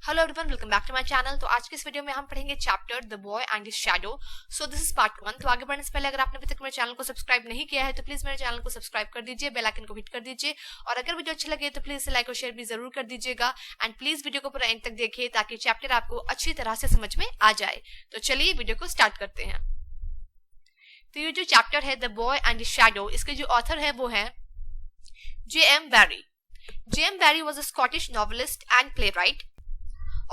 Hello everyone, welcome back to my channel. तो आज के इस वीडियो में हम पढ़ेंगे chapter the boy and his shadow. So this is part 1। तो आगे बढ़ने से पहले अगर आपने अभी तक मेरे चैनल को सब्सक्राइब नहीं किया है तो प्लीज मेरे चैनल को सब्सक्राइब कर दीजिए, बेल आइकन को हिट कर दीजिए और अगर वीडियो अच्छी लगे तो प्लीज इसे लाइक और शेयर भी जरूर कर दीजिएगा एंड प्लीज वीडियो को पूरा एंड तक देखिए ताकि चैप्टर आपको अच्छी तरह से समझ में आ जाए। तो चलिए वीडियो को स्टार्ट करते हैं। तो ये जो चैप्टर है the boy and his shadow, इसके जो ऑथर है वो है J.M. Barrie. J.M. Barrie was a Scottish novelist and playwright.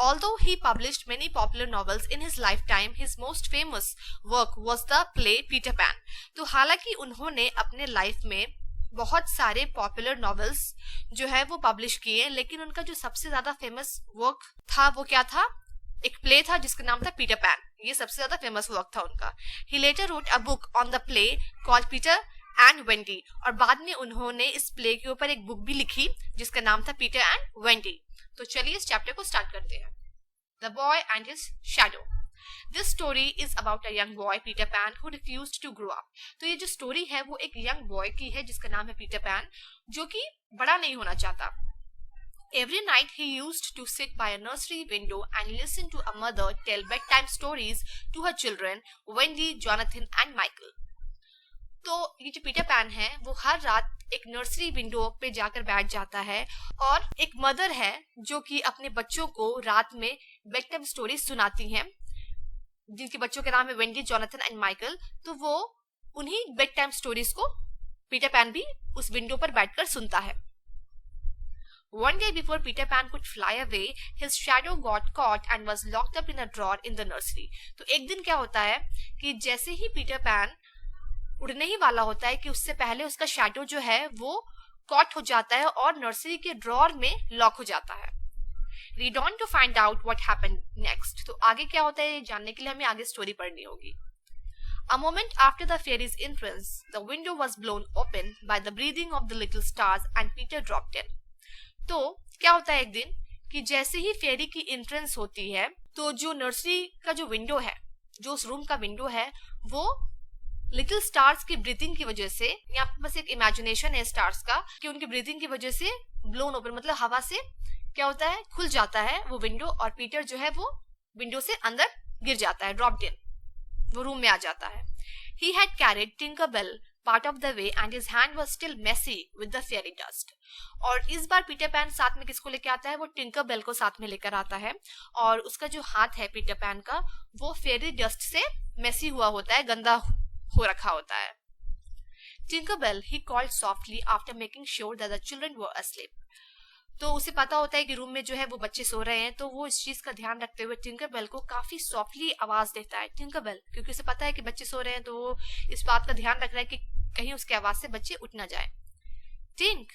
Although he published many popular novels in his lifetime, his most famous work was the play Peter Pan. तो हालांकि उन्होंने अपने life में बहुत सारे पॉपुलर नॉवेल्स जो है वो पब्लिश किए, लेकिन उनका जो सबसे ज्यादा फेमस वर्क था वो क्या था? एक प्ले था जिसका नाम था पीटर पैन। ये सबसे ज्यादा फेमस वर्क था उनका। He later wrote a book on the play called Peter and Wendy, और बाद में उन्होंने इस प्ले के ऊपर एक बुक भी लिखी जिसका नाम था पीटर एंड वेंडी। तो चलिए इस चैप्टर को स्टार्ट करते हैं। The boy and his shadow. This story is about a young boy Peter Pan who refused to grow up. तो ये जो स्टोरी है वो एक यंग बॉय की है जिसका नाम है पीटर पैन, जो कि बड़ा नहीं होना चाहता। Every night he used to sit by a nursery window and listen to a mother tell bedtime stories to her children, Wendy, Jonathan and Michael. तो ये जो पीटर पैन है वो हर रात एक नर्सरी विंडो पे जाकर बैठ जाता है और एक मदर है जो कि अपने बच्चों को रात में बेड टाइम स्टोरीज सुनाती हैं, जिनके बच्चों के नाम है वेंडी, जॉनथन एंड माइकल। तो वो उन्हीं बेड टाइम स्टोरीज को पीटर पैन भी उस विंडो पर बैठकर सुनता है। One day before Peter Pan could fly away, his shadow got caught and was locked up in a drawer in the nursery. तो एक दिन क्या होता है कि जैसे ही पीटर पैन उड़ने ही वाला होता है कि उससे पहले उसका शैडो जो है वो कॉट हो जाता है और नर्सरी के ड्रॉर में लॉक हो जाता है। Read on to find out what happened next. तो आगे क्या होता है जानने के लिए हमें आगे स्टोरी पढ़नी होगी। A moment after the fairy's entrance, the window was blown open by the breathing of the little stars and Peter dropped in. तो क्या होता है एक दिन कि जैसे ही फेरी की एंट्रेंस होती है तो जो नर्सरी का जो विंडो है, जो उस रूम का विंडो है, वो लिटिल स्टार्स की ब्रीथिंग की वजह से, यहाँ पे बस एक इमेजिनेशन है स्टार्स का कि उनकी ब्रीथिंग की वजह से ब्लोन ओपन, मतलब हवा से क्या होता है, खुल जाता है वो विंडो और पीटर जो है वो विंडो से अंदर गिर जाता है, ड्रॉप्ड इन, वो रूम में आ जाता है। He had carried Tinkerbell part of the way and his hand was still messy with the fairy dust. और इस बार पीटर पैन साथ में किसको लेकर आता है? वो टिंकरबेल को साथ में लेकर आता है और उसका जो हाथ है पीटर पैन का वो फेरी डस्ट से मेसी हुआ होता है, गंदा हो रखा होता है। Tinkerbell, he called softly after making sure that the children were asleep. तो उसे पता होता है कि रूम में जो है वो बच्चे सो रहे हैं, तो वो इस चीज का ध्यान रखते हुए टिंकरबेल को काफी सॉफ्टली आवाज देता है। टिंकरबेल, क्योंकि उसे पता है कि बच्चे सो रहे हैं तो वो इस बात का ध्यान रख रहा है कि कहीं उसकी आवाज से बच्चे उठ ना जाए। Tink,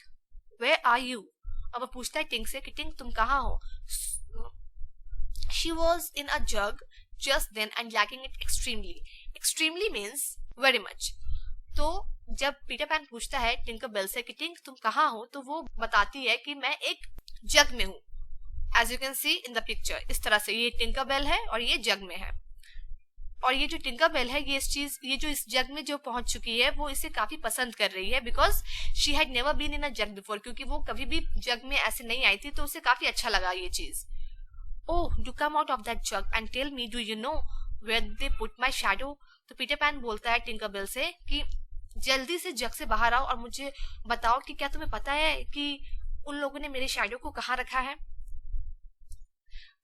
where are you? अब वो पूछता है टिंक से कि टिंक तुम कहाँ हो? She was in a jug just then and lacking it extremely. Extremely means very much. तो जब पीटर पैन पूछता है टिंकरबेल से कि टिंक तुम कहाँ हो, तो वो बताती है कि मैं एक जग में हूँ। As you can see in the picture, इस तरह से ये टिंकरबेल है और ये जग में है। और ये जो टिंकरबेल है ये जो इस जग में जो पहुंच चुकी है वो इसे काफी पसंद कर रही है, because she had never been in a jug before, क्योंकि वो कभी भी जग में ऐसे नहीं आई थी, तो उसे काफी अच्छा लगा ये चीज। Oh, do come out of that jug and tell me, do you know where they put my shadow? तो पीटर पैन बोलता है टिंकरबेल से कि जल्दी से जग से बाहर आओ और मुझे बताओ कि क्या तुम्हें पता है कि उन लोगों ने मेरे शैडो को कहाँ रखा है?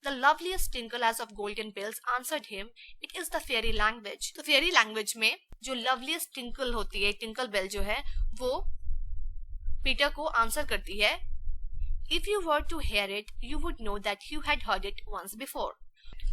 The loveliest tinkle as of golden bells answered him, it is the fairy language. तो फेरी लैंग्वेज में जो loveliest tinkle होती है, टिंकल बेल जो है, वो पीटर को आंसर करती है, If you were to hear it, you would know that you had heard it once before.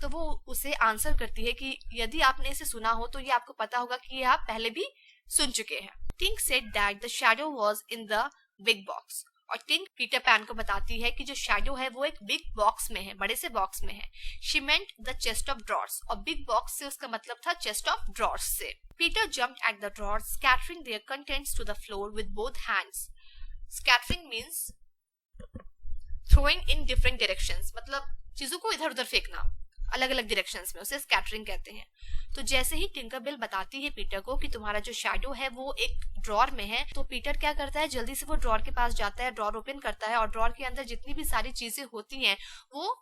तो वो उसे आंसर करती है कि यदि आपने इसे सुना हो तो ये आपको पता होगा कि ये आप पहले भी सुन चुके हैं। Tank said that the shadow was in the big box. और टिंक पीटर पैन को बताती है कि जो शैडो है वो एक बिग बॉक्स में है, बड़े से बॉक्स में है। She meant the chest of drawers, और बिग बॉक्स से उसका मतलब था chest of drawers से। Peter jumped at the drawers, scattering their contents to the floor with both hands. Scattering means throwing in different directions, मतलब चीजों को इधर उधर फेंकना अलग अलग डायरेक्शंस में, उसे स्कैटरिंग कहते हैं। तो जैसे ही टिंकरबेल बताती है पीटर को कि तुम्हारा जो शैडो है वो एक ड्रॉर में है, तो पीटर क्या करता है, जल्दी से वो ड्रॉर के पास जाता है, ड्रॉर ओपन करता है और ड्रॉर के अंदर जितनी भी सारी चीजें होती हैं वो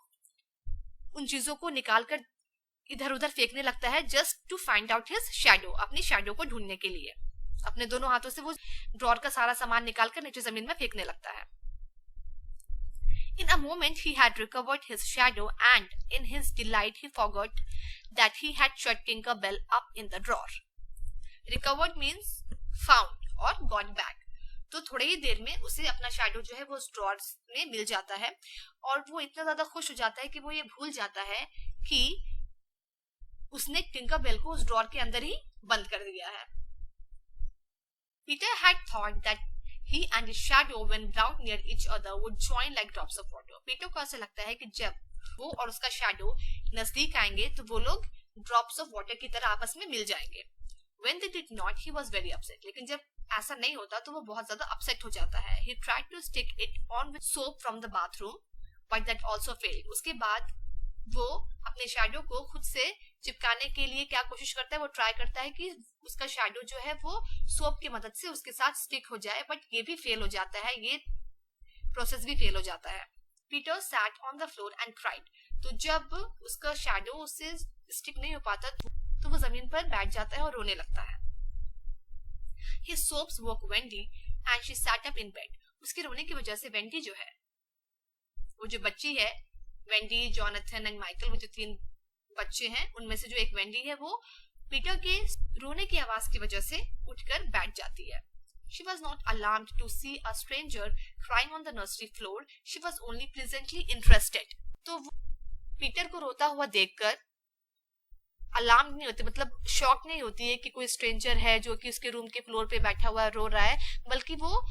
उन चीजों को निकाल कर इधर उधर फेंकने लगता है just to find out his shadow, अपनी शैडो को ढूंढने के लिए। अपने दोनों हाथों से वो ड्रॉर का सारा सामान निकाल कर नीचे जमीन में फेंकने लगता है। In a moment he had recovered his shadow and in his delight he forgot that he had shut Tinkerbell up in the drawer. Recovered means found or got back. तो थोड़े ही देर में उसे अपना शैडो जो है वो उस ड्रॉर में मिल जाता है और वो इतना ज्यादा खुश हो जाता है कि वो ये भूल जाता है कि उसने टिंकरबेल को उस ड्रॉर के अंदर ही बंद कर दिया है। Peter had thought that he and his shadow when brought near each other would join like drops of water. Peter को ऐसा लगता है कि जब वो और उसका शैडो नजदीक आएंगे तो वो लोग ड्रॉप्स ऑफ वाटर की तरह आपस में मिल जाएंगे। When they did not, he was very upset. लेकिन जब ऐसा नहीं होता तो वो बहुत ज्यादा अपसेट हो जाता है। He tried to stick it on with soap from the bathroom, but that also failed. उसके बाद वो अपने शैडो को खुद से चिपकाने के लिए क्या कोशिश करता है, वो ट्राई करता है कि उसका शैडो जो है वो सोप की मदद से उसके साथ स्टिक हो जाए, बट ये भी फेल हो जाता है, ये प्रोसेस भी फेल हो जाता है। Peter sat on the floor and cried. तो जब उसका शैडो उससे स्टिक नहीं हो पाता तो वो जमीन पर बैठ जाता है और रोने लगता है। His sobs woke Wendy and she sat up in bed. उसके रोने की वजह से वेंडी जो है, वो जो बच्ची है, वेंडी, जॉनथन एंड माइकल, वो जो 3 बच्चे हैं उनमें से जो एक वेंडी है वो पीटर के रोने की आवाज की वजह से उठकर बैठ जाती है। She was not alarmed to see a stranger crying on the nursery floor. She was only pleasantly interested. तो वो पीटर को रोता हुआ देखकर अलार्म नहीं होती, मतलब शॉक नहीं होती है कि कोई स्ट्रेंजर है जो कि उसके रूम के फ्लोर पे बैठा हुआ रो रहा है, बल्कि वो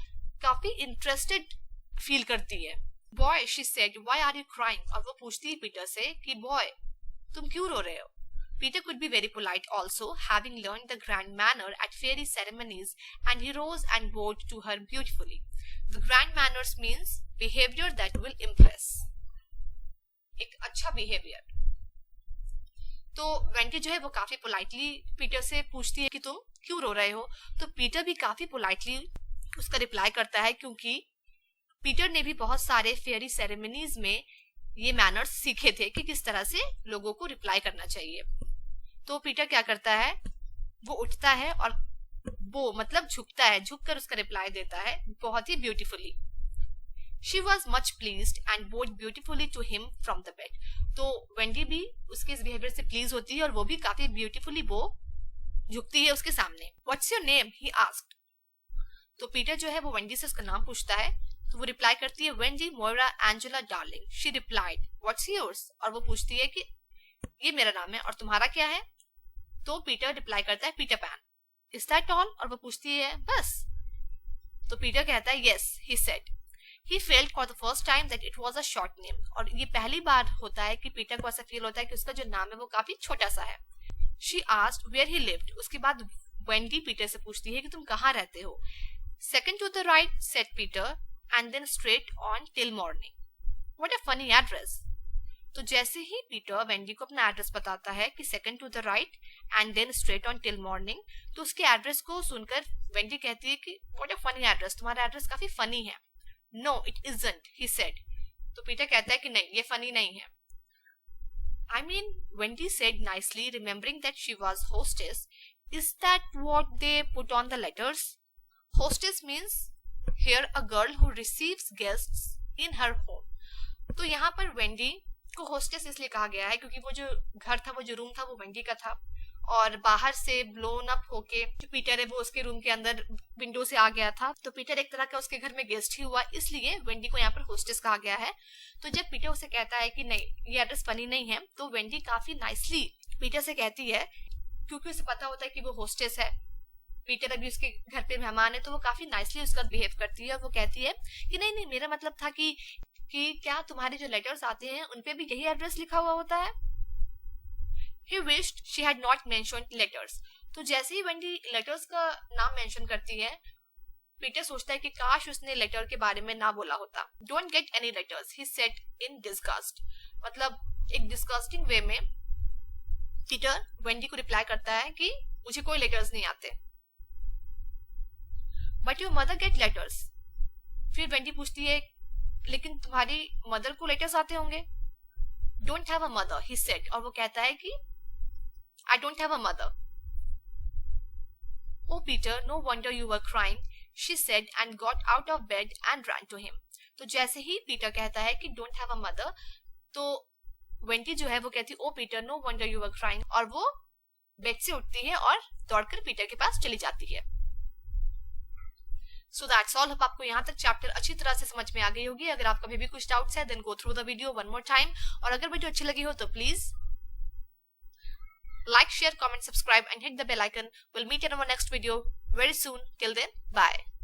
काफी इंटरेस्टेड फील करती है। Boy, she said, why are you crying? और वो पूछती है पीटर से कि बॉय तुम क्यों रो रहे हो? Peter could be very polite also, having learned the grand manner at fairy ceremonies, and he rose and bowed to her beautifully. The grand manners means behavior that will impress. एक अच्छा behavior. तो Wendy जो है वो काफी politely Peter से पूछती है कि तुम क्यों रो रहे हो? तो पीटर भी काफी पोलाइटली उसका रिप्लाई करता है, क्योंकि पीटर ने भी बहुत सारे फेयरी सेरेमनीज में ये मैनर्स सीखे थे कि किस तरह से लोगों को रिप्लाई करना चाहिए। तो पीटर क्या करता है, वो उठता है और वो मतलब झुकता है, झुककर उसका रिप्लाई देता है बहुत ही beautifully. She was much pleased and bowed beautifully to him from the bed. तो वेंडी भी उसके इस बिहेवियर से प्लीज होती है और वो भी काफी ब्यूटीफुली वो झुकती है उसके सामने। What's your name? He asked. तो पीटर जो है वो वेंडी से उसका नाम पूछता है, तो वो रिप्लाई करती है Wendy Moira Angela darling. She replied, What's yours? और वो पूछती है कि ये मेरा नाम है और तुम्हारा क्या है? तो पीटर रिप्लाई करता है Peter pan. Is that all? और वो पूछती है बस? तो पीटर कहता है yes, he said. He felt for the first time that it was a short name. और ये पहली बार होता है कि पीटर को ऐसा फील होता है कि उसका जो नाम है वो काफी छोटा सा है। She asked where he lived. उसके बाद वेंडी पीटर से पूछती है कि तुम कहाँ रहते हो? Second to the right, said Peter, and then straight on till morning. What a funny address. तो जैसे ही पीटर वेंडी को अपना एड्रेस बताता है कि second to the right and then straight on till morning, तो उसके एड्रेस को सुनकर वेंडी कहती है कि व्हाट अ फनी एड्रेस, तुम्हारा एड्रेस काफी फनी है। No it isn't, he said. तो पीटर कहता है कि नहीं, ये फनी नहीं है। I mean, Wendy said nicely, remembering that she was hostess. Is that what they put on the letters? Hostess means here a girl who receives guests in her home. तो यहाँ पर वेंडी को hostess इसलिए कहा गया है क्योंकि वो जो घर था, वो जो रूम था, वो वेंडी का था और बाहर से ब्लोन अप होके जो पीटर है वो उसके रूम के अंदर विंडो से आ गया था। तो पीटर एक तरह का उसके घर में गेस्ट ही हुआ, इसलिए वेंडी को यहाँ पर होस्टेस कहा गया है। तो जब पीटर उसे कहता है कि नहीं ये एड्रेस फनी नहीं है, तो वेंडी काफी नाइसली पीटर से कहती है, क्योंकि उसे पता होता है कि वो होस्टेस है, पीटर अभी उसके घर पे मेहमान है, तो वो काफी नाइसली उसका बिहेव करती है और वो कहती है कि नहीं नहीं, मेरा मतलब था कि क्या तुम्हारे जो लेटर्स आते हैं उनपे भी यही एड्रेस लिखा हुआ होता है? He wished she had not mentioned letters. तो जैसे ही वेंडी लेटर्स का नाम मेंशन करती है, पीटर सोचता है कि काश उसने लेटर के बारे में ना बोला होता। Don't get any letters, he said in disgust. मतलब एक डिस्गस्टिंग वे में पीटर वेंडी को रिप्लाई करता है कि मुझे कोई लेटर्स नहीं आते। But your mother get letters. फिर वेंडी पूछती है लेकिन तुम्हारी मदर को लेटर्स आते होंगे? don't have a mother, he said. और वो कहता है कि I don't have a mother. Oh Peter, no wonder you were crying, she said and got out of bed and ran to him. तो जैसे ही पीटर कहता है कि don't have a mother, तो वेंटी जो है वो कहती है, oh Peter, no wonder you were crying, और वो बेड से उठती है और दौड़कर पीटर के पास चली जाती है. So that's all. आपको यहाँ तक चैप्टर अच्छी तरह से समझ में आ गई होगी. अगर आपका भी कुछ डाउट्स है then go through the video one more time. और अगर वीडियो अच्छी लगी हो तो please like, share, comment, subscribe and hit the bell icon. We'll meet in our next video very soon. Till then, bye.